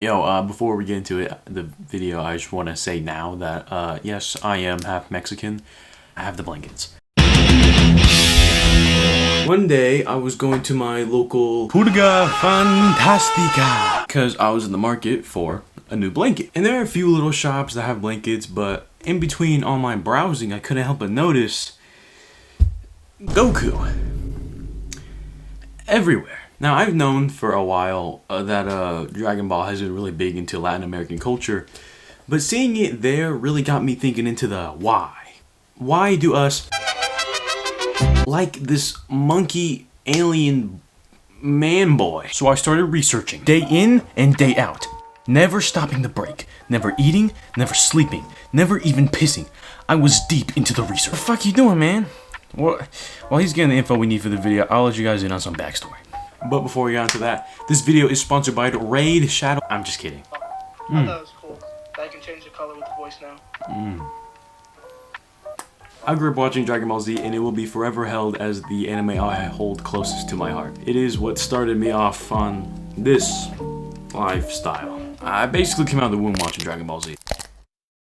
Before we get into the video, I just want to say now that, yes, I am half Mexican. I have the blankets. One day, I was going to my local Purga Fantastica because I was in the market for a new blanket. And there are a few little shops that have blankets, but in between all my browsing, I couldn't help but notice Goku everywhere. Now, I've known for a while that Dragon Ball has been really big into Latin American culture, but seeing it there really got me thinking into the why. Why do us like this monkey alien man boy? So I started researching, day in and day out, never stopping to break, never eating, never sleeping, never even pissing. I was deep into the research. What the fuck you doing, man? Well, while he's getting the info we need for the video, I'll let you guys in on some backstory. But before we get into that, this video is sponsored by Raid Shadow. I'm just kidding. I thought it was cool. I can change the color with the voice now. I grew up watching Dragon Ball Z, and it will be forever held as the anime I hold closest to my heart. It is what started me off on this lifestyle. I basically came out of the womb watching Dragon Ball Z.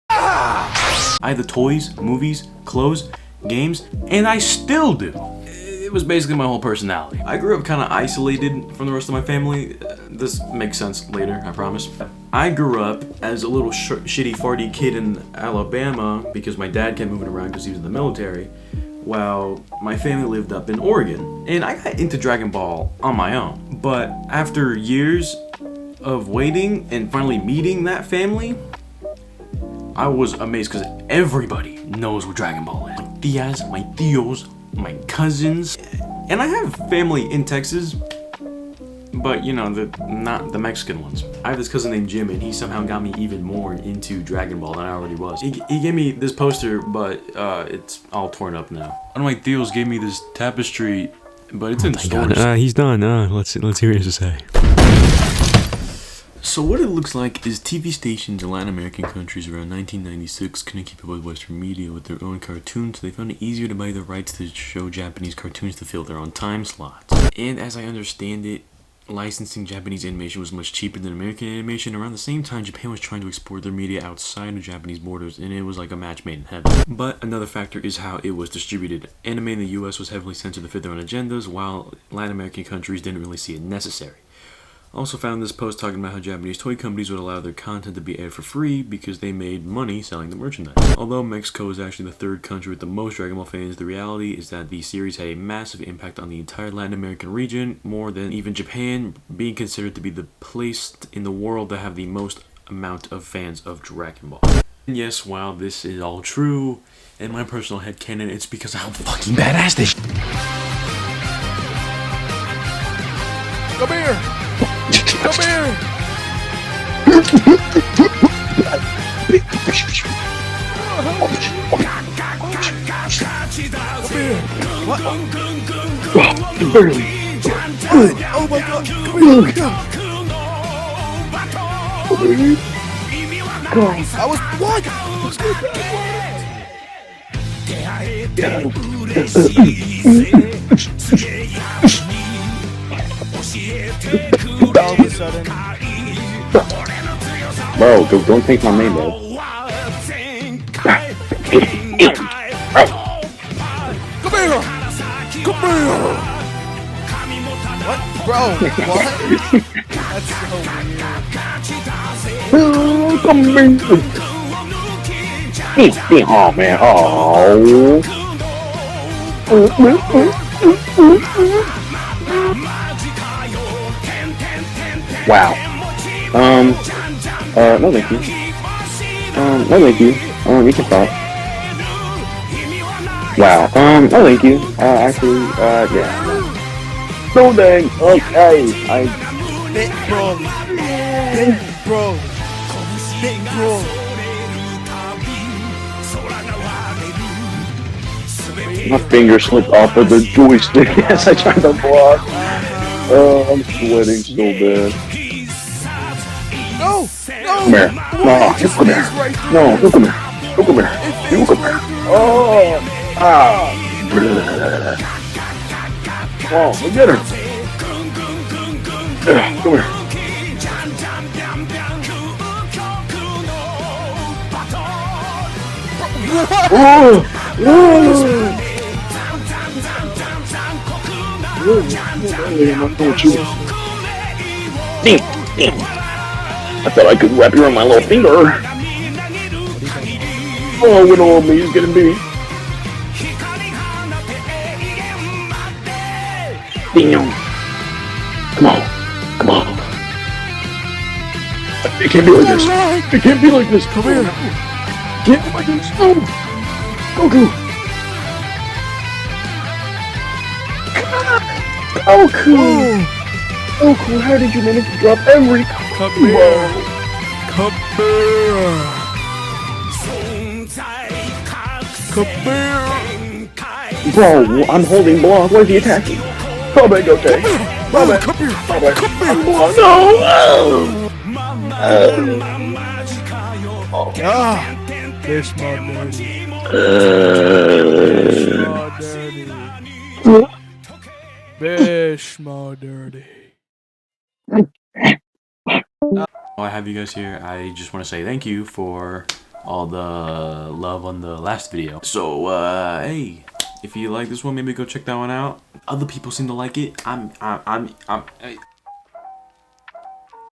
I had the toys, movies, clothes, games, and I still do. It was basically my whole personality. I grew up kind of isolated from the rest of my family. This makes sense later, I promise. I grew up as a little shitty farty kid in Alabama because my dad kept moving around because he was in the military, while my family lived up in Oregon. And I got into Dragon Ball on my own. But after years of waiting and finally meeting that family, I was amazed because everybody knows what Dragon Ball is. My tias, my tios, my cousins, and I have family in Texas, but you know, not the Mexican ones. I have this cousin named Jim, and he somehow got me even more into Dragon Ball than I already was. He gave me this poster, but it's all torn up now. One of my tios gave me this tapestry, but it's in stores. He's done. Let's hear what he has to say. So what it looks like is TV stations in Latin American countries around 1996 couldn't keep up with Western media with their own cartoons, so they found it easier to buy the rights to show Japanese cartoons to fill their own time slots. And as I understand it, licensing Japanese animation was much cheaper than American animation. Around the same time, Japan was trying to export their media outside of Japanese borders, and it was like a match made in heaven. But another factor is how it was distributed. Anime in the US was heavily censored to fit their own agendas, while Latin American countries didn't really see it necessary. Also found this post talking about how Japanese toy companies would allow their content to be aired for free because they made money selling the merchandise. Although Mexico is actually the third country with the most Dragon Ball fans, the reality is that the series had a massive impact on the entire Latin American region, more than even Japan, being considered to be the place in the world that have the most amount of fans of Dragon Ball. And yes, while this is all true, in my personal headcanon, it's because of how fucking badass this Come here! Come here! Barely. Oh my god! Come here! I was what? All of a sudden, Bro, don't take my name, bro. come here! Come here! What? Bro, what? That's so weird. Come here. Oh, man. Oh. Wow. No thank you. No thank you. You can stop. Wow. No thank you. Actually, yeah. No thanks. Okay. Big bro. Big bro. Big bro. My finger slipped off of the joystick as I tried to block. I'm sweating so bad. No! No! Come here. No, you come here. No, you come here. You come here. You come here. Oh! Ah! Oh, look at her. Come here. I thought I could wrap you around my little finger. Oh, what old me is getting beat. Damn. Come on. Come on. It can't be like this. It can't be like this. Come here. Can't be like this. No. Goku. Goku. Goku, how did you manage to drop every combo? Come here. Bro, I'm holding block. Why is he attacking? Come back, okay. Come back. Come here. Come back. Come here. No. Fish my dirty. Fish my dirty. While I have you guys here, I just want to say thank you for all the love on the last video. So, hey, if you like this one, maybe go check that one out. Other people seem to like it.